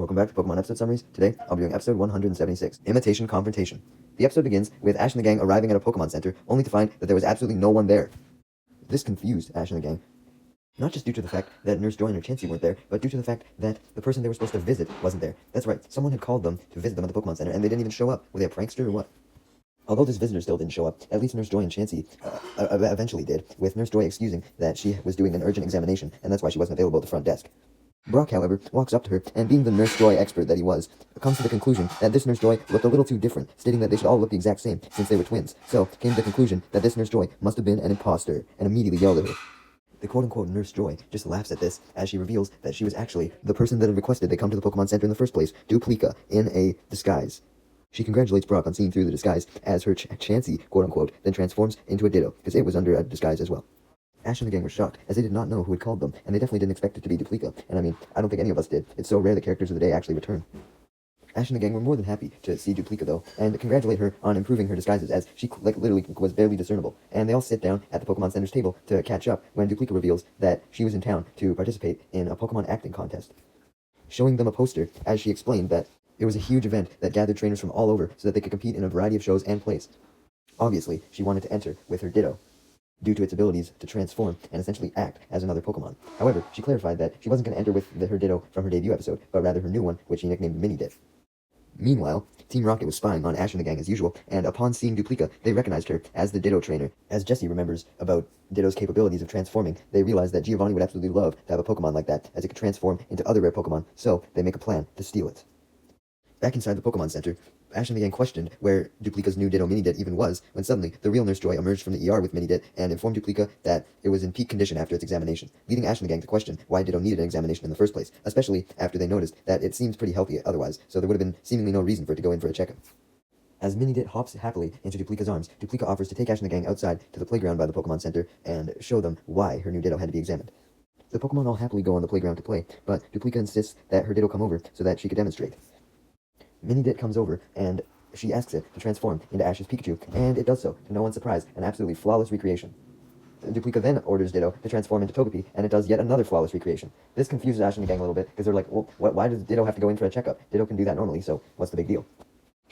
Welcome back to Pokemon Episode Summaries. Today, I'll be doing Episode 176, Imitation Confrontation. The episode begins with Ash and the gang arriving at a Pokemon Center, only to find that there was absolutely no one there. This confused Ash and the gang, not just due to the fact that Nurse Joy and Chansey weren't there, but due to the fact that the person they were supposed to visit wasn't there. That's right, someone had called them to visit them at the Pokemon Center, and they didn't even show up. Were they a prankster or what? Although this visitor still didn't show up, at least Nurse Joy and Chansey eventually did, with Nurse Joy excusing that she was doing an urgent examination, and that's why she wasn't available at the front desk. Brock, however, walks up to her, and being the Nurse Joy expert that he was, comes to the conclusion that this Nurse Joy looked a little too different, stating that they should all look the exact same, since they were twins. So, came to the conclusion that this Nurse Joy must have been an imposter, and immediately yelled at her. The quote-unquote Nurse Joy just laughs at this, as she reveals that she was actually the person that had requested they come to the Pokemon Center in the first place, Duplica, in a disguise. She congratulates Brock on seeing through the disguise, as her Chansey, quote-unquote, then transforms into a Ditto, because it was under a disguise as well. Ash and the gang were shocked, as they did not know who had called them, and they definitely didn't expect it to be Duplica, and I mean, I don't think any of us did. It's so rare that characters of the day actually return. Ash and the gang were more than happy to see Duplica, though, and congratulate her on improving her disguises, as she, literally was barely discernible. And they all sit down at the Pokemon Center's table to catch up when Duplica reveals that she was in town to participate in a Pokemon acting contest, showing them a poster, as she explained that it was a huge event that gathered trainers from all over so that they could compete in a variety of shows and plays. Obviously, she wanted to enter with her Ditto, due to its abilities to transform and essentially act as another Pokemon. However, she clarified that she wasn't going to enter with her Ditto from her debut episode, but rather her new one, which she nicknamed Mini-Dit. Meanwhile, Team Rocket was spying on Ash and the gang as usual, and upon seeing Duplica, they recognized her as the Ditto trainer. As Jessie remembers about Ditto's capabilities of transforming, they realized that Giovanni would absolutely love to have a Pokemon like that, as it could transform into other rare Pokemon, so they make a plan to steal it. Back inside the Pokemon Center, Ash and the gang questioned where Duplica's new Ditto Mini-Dit even was, when suddenly the real Nurse Joy emerged from the ER with Mini-Dit and informed Duplica that it was in peak condition after its examination, leading Ash and the gang to question why Ditto needed an examination in the first place, especially after they noticed that it seems pretty healthy otherwise, so there would have been seemingly no reason for it to go in for a checkup. As Mini-Dit hops happily into Duplica's arms, Duplica offers to take Ash and the gang outside to the playground by the Pokemon Center and show them why her new Ditto had to be examined. The Pokemon all happily go on the playground to play, but Duplica insists that her Ditto come over so that she could demonstrate. Mini-Dit comes over, and she asks it to transform into Ash's Pikachu, and it does so, to no one's surprise, an absolutely flawless recreation. Duplica then orders Ditto to transform into Togepi, and it does yet another flawless recreation. This confuses Ash and the gang a little bit, because they're like, well, why does Ditto have to go in for a checkup? Ditto can do that normally, so what's the big deal?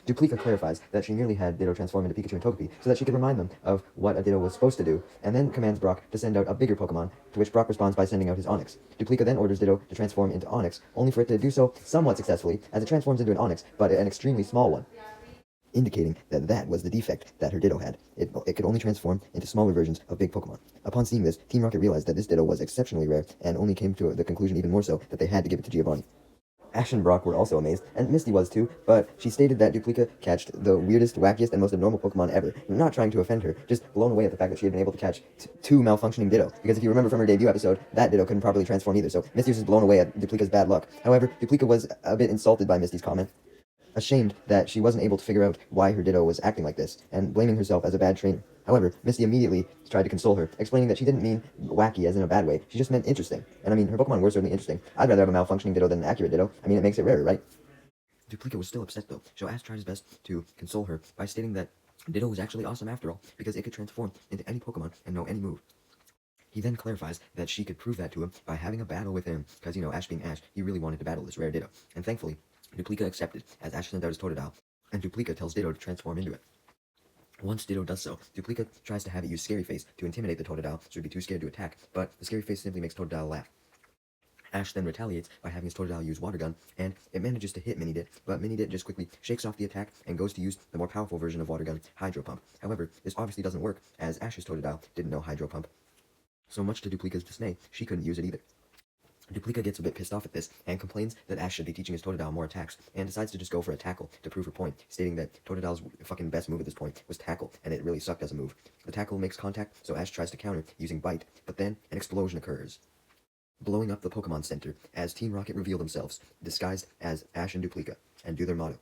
Duplica clarifies that she merely had Ditto transform into Pikachu and Togepi so that she could remind them of what a Ditto was supposed to do, and then commands Brock to send out a bigger Pokemon, to which Brock responds by sending out his Onix. Duplica then orders Ditto to transform into Onix, only for it to do so somewhat successfully, as it transforms into an Onix, but an extremely small one, indicating that that was the defect that her Ditto had. It could only transform into smaller versions of big Pokemon. Upon seeing this, Team Rocket realized that this Ditto was exceptionally rare, and only came to the conclusion even more so that they had to give it to Giovanni. Ash and Brock were also amazed, and Misty was too, but she stated that Duplica catched the weirdest, wackiest, and most abnormal Pokemon ever, not trying to offend her, just blown away at the fact that she had been able to catch two malfunctioning Ditto, because if you remember from her debut episode, that Ditto couldn't properly transform either, so Misty was just blown away at Duplica's bad luck. However, Duplica was a bit insulted by Misty's comment, ashamed that she wasn't able to figure out why her Ditto was acting like this, and blaming herself as a bad trainer. However, Misty immediately tried to console her, explaining that she didn't mean wacky as in a bad way, she just meant interesting. And I mean, her Pokemon were certainly interesting. I'd rather have a malfunctioning Ditto than an accurate Ditto. I mean, it makes it rarer, right? Duplica was still upset though, so Ash tried his best to console her by stating that Ditto was actually awesome after all, because it could transform into any Pokemon and know any move. He then clarifies that she could prove that to him by having a battle with him, because, you know, Ash being Ash, he really wanted to battle this rare Ditto. And thankfully, Duplica accepted, as Ash sent out his Totodile, and Duplica tells Ditto to transform into it. Once Ditto does so, Duplica tries to have it use Scary Face to intimidate the Totodile, so it'd be too scared to attack, but the Scary Face simply makes Totodile laugh. Ash then retaliates by having his Totodile use Water Gun, and it manages to hit Mini-Dit, but Mini-Dit just quickly shakes off the attack and goes to use the more powerful version of Water Gun, Hydro Pump. However, this obviously doesn't work, as Ash's Totodile didn't know Hydro Pump. So much to Duplica's dismay, she couldn't use it either. Duplica gets a bit pissed off at this, and complains that Ash should be teaching his Totodile more attacks, and decides to just go for a Tackle to prove her point, stating that Totodile's fucking best move at this point was Tackle, and it really sucked as a move. The Tackle makes contact, so Ash tries to counter using Bite, but then an explosion occurs, blowing up the Pokemon Center, as Team Rocket reveal themselves, disguised as Ash and Duplica, and do their motto,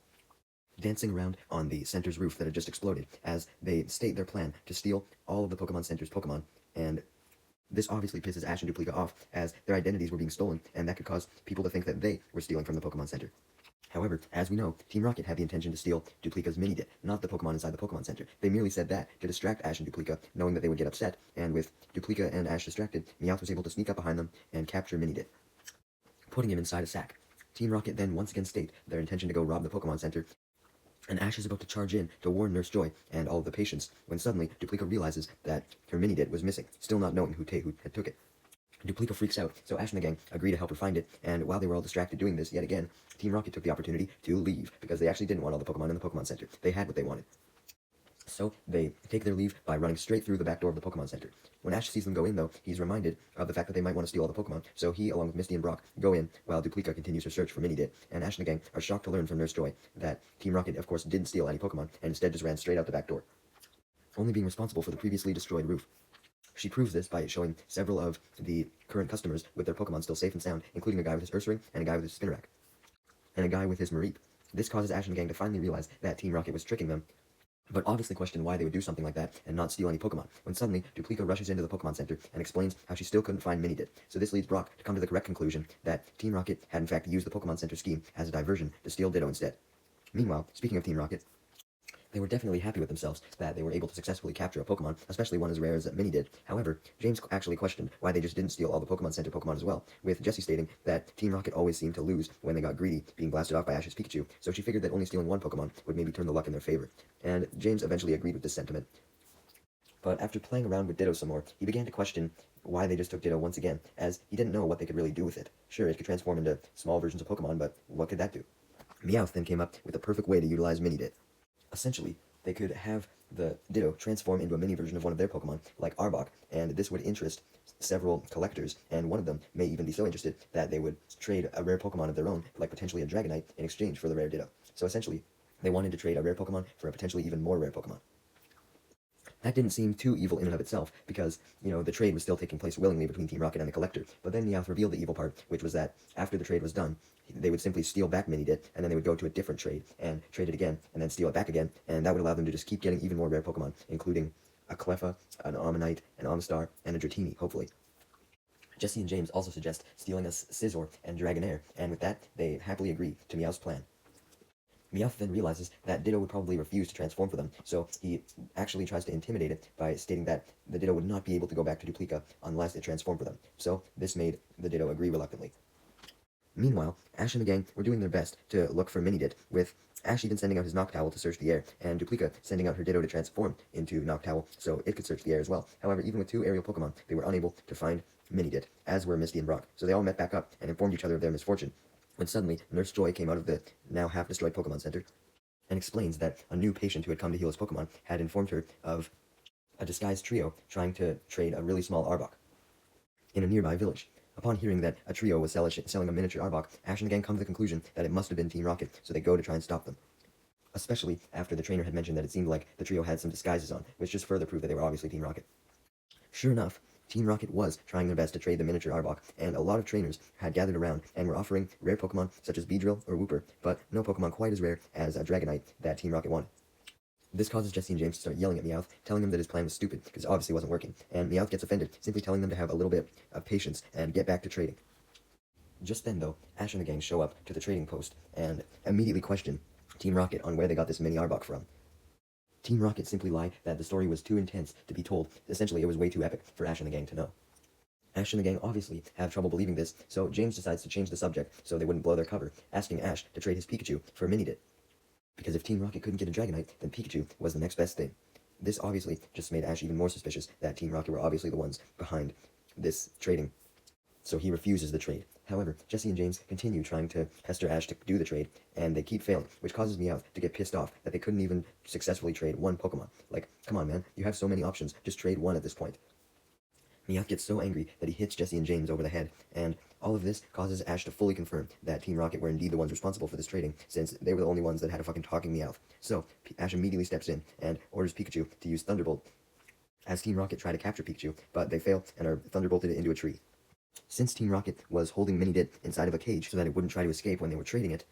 dancing around on the center's roof that had just exploded, as they state their plan to steal all of the Pokemon Center's Pokemon, and this obviously pisses Ash and Duplica off, as their identities were being stolen, and that could cause people to think that they were stealing from the Pokemon Center. However, as we know, Team Rocket had the intention to steal Duplica's Mini-Dit, not the Pokemon inside the Pokemon Center. They merely said that to distract Ash and Duplica, knowing that they would get upset, and with Duplica and Ash distracted, Meowth was able to sneak up behind them and capture Mini-Dit, putting him inside a sack. Team Rocket then once again state their intention to go rob the Pokemon Center, and Ash is about to charge in to warn Nurse Joy and all of the patients, when suddenly Duplica realizes that her Mini-Dit was missing, still not knowing who had took it. Duplica freaks out, so Ash and the gang agree to help her find it, and while they were all distracted doing this yet again, Team Rocket took the opportunity to leave, because they actually didn't want all the Pokemon in the Pokemon Center. They had what they wanted. So they take their leave by running straight through the back door of the Pokemon Center. When Ash sees them go in, though, he's reminded of the fact that they might want to steal all the Pokemon, so he, along with Misty and Brock, go in while Duplica continues her search for Mini-Dit, and Ash and the gang are shocked to learn from Nurse Joy that Team Rocket, of course, didn't steal any Pokemon, and instead just ran straight out the back door, only being responsible for the previously destroyed roof. She proves this by showing several of the current customers with their Pokemon still safe and sound, including a guy with his Ursaring, and a guy with his Spinarak, and a guy with his Mareep. This causes Ash and the gang to finally realize that Team Rocket was tricking them, but obviously question why they would do something like that and not steal any Pokemon, when suddenly Duplica rushes into the Pokemon Center and explains how she still couldn't find Mini-Dit. So this leads Brock to come to the correct conclusion that Team Rocket had in fact used the Pokemon Center scheme as a diversion to steal Ditto instead. Meanwhile, speaking of Team Rocket, they were definitely happy with themselves that they were able to successfully capture a Pokemon, especially one as rare as Mini-Dit. However, James actually questioned why they just didn't steal all the Pokemon Center Pokemon as well, with Jessie stating that Team Rocket always seemed to lose when they got greedy, being blasted off by Ash's Pikachu, so she figured that only stealing one Pokemon would maybe turn the luck in their favor. And James eventually agreed with this sentiment. But after playing around with Ditto some more, he began to question why they just took Ditto once again, as he didn't know what they could really do with it. Sure, it could transform into small versions of Pokemon, but what could that do? Meowth then came up with a perfect way to utilize Mini-Dit. Essentially, they could have the Ditto transform into a mini version of one of their Pokemon, like Arbok, and this would interest several collectors, and one of them may even be so interested that they would trade a rare Pokemon of their own, like potentially a Dragonite, in exchange for the rare Ditto. So essentially, they wanted to trade a rare Pokemon for a potentially even more rare Pokemon. That didn't seem too evil in and of itself, because, the trade was still taking place willingly between Team Rocket and the Collector, but then Meowth revealed the evil part, which was that after the trade was done, they would simply steal back Mini-Dit, and then they would go to a different trade, and trade it again, and then steal it back again, and that would allow them to just keep getting even more rare Pokemon, including a Cleffa, an Omanyte, an Omastar, and a Dratini, hopefully. Jessie and James also suggest stealing a Scizor and Dragonair, and with that, they happily agree to Meowth's plan. Meowth then realizes that Ditto would probably refuse to transform for them, so he actually tries to intimidate it by stating that the Ditto would not be able to go back to Duplica unless it transformed for them, so this made the Ditto agree reluctantly. Meanwhile, Ash and the gang were doing their best to look for Mini-Dit, with Ash even sending out his Noctowl to search the air, and Duplica sending out her Ditto to transform into Noctowl so it could search the air as well. However, even with two aerial Pokemon, they were unable to find Mini-Dit, as were Misty and Brock, so they all met back up and informed each other of their misfortune, when suddenly Nurse Joy came out of the now half-destroyed Pokemon Center and explains that a new patient who had come to heal his Pokemon had informed her of a disguised trio trying to trade a really small Arbok in a nearby village. Upon hearing that a trio was selling a miniature Arbok, Ash and the gang come to the conclusion that it must have been Team Rocket, so they go to try and stop them. Especially after the trainer had mentioned that it seemed like the trio had some disguises on, which just further proved that they were obviously Team Rocket. Sure enough, Team Rocket was trying their best to trade the miniature Arbok, and a lot of trainers had gathered around and were offering rare Pokemon such as Beedrill or Wooper, but no Pokemon quite as rare as a Dragonite that Team Rocket wanted. This causes Jessie and James to start yelling at Meowth, telling him that his plan was stupid, because it obviously wasn't working, and Meowth gets offended, simply telling them to have a little bit of patience and get back to trading. Just then, though, Ash and the gang show up to the trading post and immediately question Team Rocket on where they got this mini Arbok from. Team Rocket simply lied that the story was too intense to be told. Essentially, it was way too epic for Ash and the gang to know. Ash and the gang obviously have trouble believing this, so James decides to change the subject so they wouldn't blow their cover, asking Ash to trade his Pikachu for a Mini-Dit. Because if Team Rocket couldn't get a Dragonite, then Pikachu was the next best thing. This obviously just made Ash even more suspicious that Team Rocket were obviously the ones behind this trading, so he refuses the trade. However, Jessie and James continue trying to pester Ash to do the trade, and they keep failing, which causes Meowth to get pissed off that they couldn't even successfully trade one Pokemon. Like, come on man, you have so many options, just trade one at this point. Meowth gets so angry that he hits Jessie and James over the head, and all of this causes Ash to fully confirm that Team Rocket were indeed the ones responsible for this trading, since they were the only ones that had a fucking talking Meowth. So, Ash immediately steps in and orders Pikachu to use Thunderbolt as Team Rocket try to capture Pikachu, but they fail and are Thunderbolted into a tree. Since Team Rocket was holding Mini-Dit inside of a cage so that it wouldn't try to escape when they were trading it,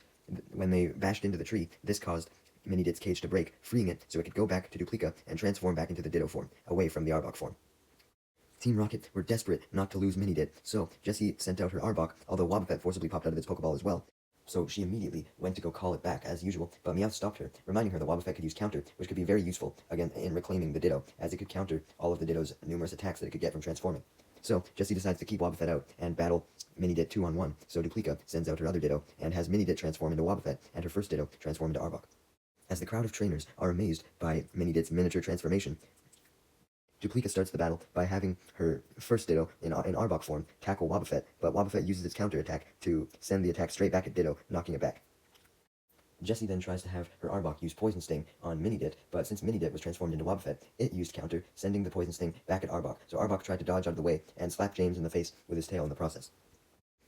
when they bashed into the tree, this caused Mini-Dit's cage to break, freeing it so it could go back to Duplica and transform back into the Ditto form, away from the Arbok form. Team Rocket were desperate not to lose Mini-Dit, so Jessie sent out her Arbok, although Wobbuffet forcibly popped out of its Pokeball as well. So she immediately went to go call it back as usual, but Meowth stopped her, reminding her that Wobbuffet could use Counter, which could be very useful, again, in reclaiming the Ditto, as it could counter all of the Ditto's numerous attacks that it could get from transforming. So Jessie decides to keep Wobbuffet out and battle Minidit 2-on-1, so Duplica sends out her other Ditto and has Minidit transform into Wobbuffet and her first Ditto transform into Arbok. As the crowd of trainers are amazed by Minidit's miniature transformation, Duplica starts the battle by having her first Ditto in Arbok form tackle Wobbuffet, but Wobbuffet uses its counter attack to send the attack straight back at Ditto, knocking it back. Jessie then tries to have her Arbok use Poison Sting on Minidit, but since Minidit was transformed into Wobbuffet, it used counter, sending the Poison Sting back at Arbok, so Arbok tried to dodge out of the way and slap James in the face with his tail in the process.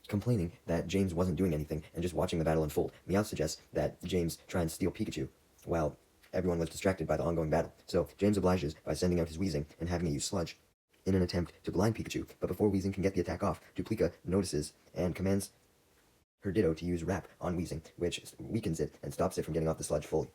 Complaining that James wasn't doing anything and just watching the battle unfold, Meowth suggests that James try and steal Pikachu, while everyone was distracted by the ongoing battle, so James obliges by sending out his Weezing and having it use Sludge in an attempt to blind Pikachu, but before Weezing can get the attack off, Duplica notices and commands her Ditto to use Wrap on Weezing, which weakens it and stops it from getting off the Sludge fully.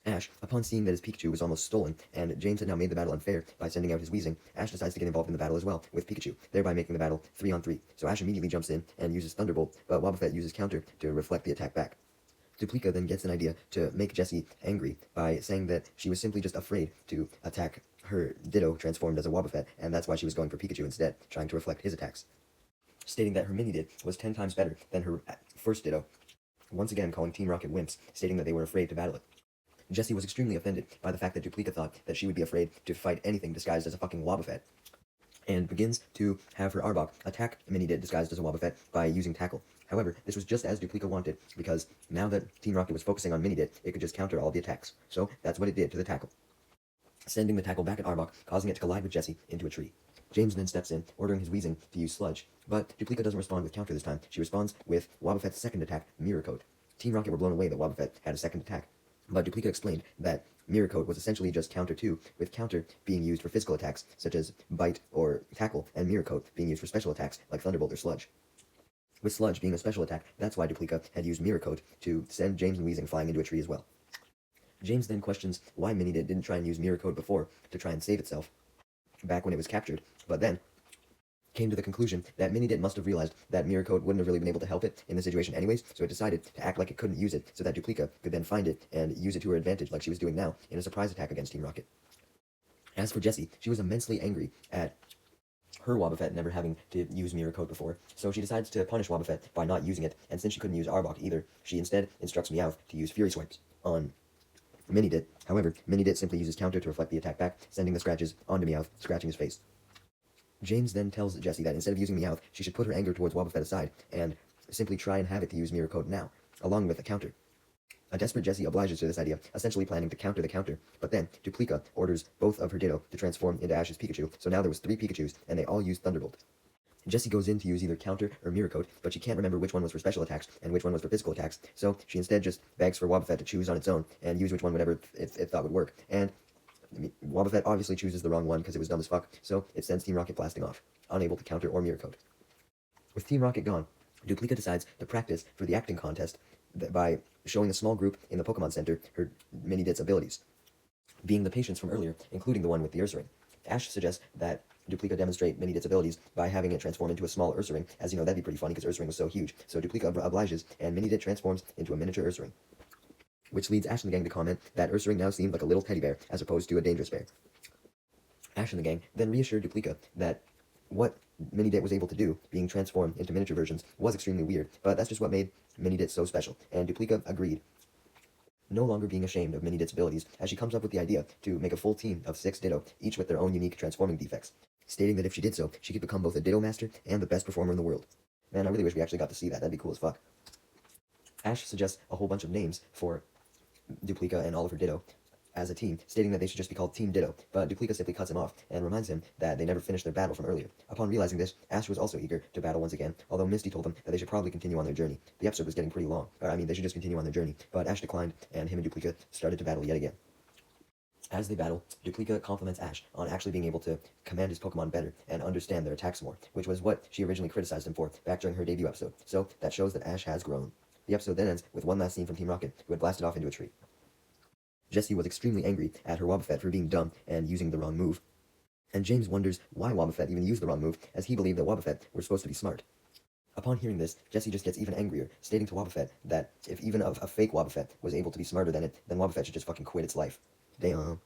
Ash, upon seeing that his Pikachu was almost stolen, and James had now made the battle unfair by sending out his Weezing, Ash decides to get involved in the battle as well, with Pikachu, thereby making the battle 3-on-3. So Ash immediately jumps in and uses Thunderbolt, but Wobbuffet uses counter to reflect the attack back. Duplica then gets an idea to make Jessie angry by saying that she was simply just afraid to attack her Ditto transformed as a Wobbuffet, and that's why she was going for Pikachu instead, trying to reflect his attacks. Stating that her Minidit was 10 times better than her first Ditto, once again calling Team Rocket wimps, stating that they were afraid to battle it. Jessie was extremely offended by the fact that Duplica thought that she would be afraid to fight anything disguised as a fucking Wobbuffet, and begins to have her Arbok attack Minidit disguised as a Wobbuffet by using Tackle. However, this was just as Duplica wanted, because now that Team Rocket was focusing on Minidit, it could just counter all the attacks. So that's what it did to the Tackle, sending the Tackle back at Arbok, causing it to collide with Jessie into a tree. James then steps in, ordering his Weezing to use Sludge, but Duplica doesn't respond with counter this time. She responds with Wobbuffet's second attack, Mirror Coat. Team Rocket were blown away that Wobbuffet had a second attack, but Duplica explained that Mirror Coat was essentially just counter 2, with counter being used for physical attacks such as Bite or Tackle, and Mirror Coat being used for special attacks like Thunderbolt or Sludge. With Sludge being a special attack, that's why Duplica had used Mirror Coat to send James and Weezing flying into a tree as well. James then questions why Minidit didn't try and use Mirror Coat before to try and save itself back when it was captured, but then came to the conclusion that Minidit must have realized that Mirror Coat wouldn't have really been able to help it in the situation anyways, so it decided to act like it couldn't use it so that Duplica could then find it and use it to her advantage like she was doing now in a surprise attack against Team Rocket. As for Jessie, she was immensely angry at her Wobbuffet never having to use Mirror Coat before, so she decides to punish Wobbuffet by not using it, and since she couldn't use Arbok either, she instead instructs Meowth to use Fury Swipes on Minidit. However, Minidit simply uses counter to reflect the attack back, sending the scratches onto Meowth, scratching his face. James then tells Jessie that instead of using Meowth, she should put her anger towards Wobbuffet aside and simply try and have it to use Mirror Coat now, along with a counter. A desperate Jessie obliges to this idea, essentially planning to counter the counter, but then Duplica orders both of her Ditto to transform into Ash's Pikachu, so now there was 3 Pikachus, and they all used Thunderbolt. Jessie goes in to use either counter or Mirror Coat, but she can't remember which one was for special attacks and which one was for physical attacks, so she instead just begs for Wobbuffet to choose on its own and use which one whatever it thought would work, and Wobbuffet obviously chooses the wrong one because it was dumb as fuck, so it sends Team Rocket blasting off, unable to counter or Mirror Coat. With Team Rocket gone, Duplica decides to practice for the acting contest by showing a small group in the Pokemon Center her Minidit's abilities, being the patients from earlier, including the one with the Ursaring. Ash suggests that Duplica demonstrate Minidit's abilities by having it transform into a small Ursaring, as you know that'd be pretty funny because Ursaring was so huge, so Duplica obliges, and Minidit transforms into a miniature Ursaring, which leads Ash and the gang to comment that Ursaring now seemed like a little teddy bear as opposed to a dangerous bear. Ash and the gang then reassured Duplica that what Minidit was able to do, being transformed into miniature versions, was extremely weird, but that's just what made Minidit so special, and Duplica agreed, no longer being ashamed of Minidit's abilities, as she comes up with the idea to make a full team of 6 Ditto, each with their own unique transforming defects, stating that if she did so, she could become both a Ditto master and the best performer in the world. Man, I really wish we actually got to see that, that'd be cool as fuck. Ash suggests a whole bunch of names for Duplica and all of her Ditto as a team, stating that they should just be called Team Ditto, but Duplica simply cuts him off and reminds him that they never finished their battle from earlier. Upon realizing this, Ash was also eager to battle once again, although Misty told them that they should probably continue on their journey. The episode was getting pretty long, they should just continue on their journey, but Ash declined, and him and Duplica started to battle yet again. As they battle, Duplica compliments Ash on actually being able to command his Pokemon better and understand their attacks more, which was what she originally criticized him for back during her debut episode, so that shows that Ash has grown. The episode then ends with one last scene from Team Rocket, who had blasted off into a tree. Jessie was extremely angry at her Wobbuffet for being dumb and using the wrong move, and James wonders why Wobbuffet even used the wrong move, as he believed that Wobbuffet were supposed to be smart. Upon hearing this, Jessie just gets even angrier, stating to Wobbuffet that if even a fake Wobbuffet was able to be smarter than it, then Wobbuffet should just fucking quit its life. Damn.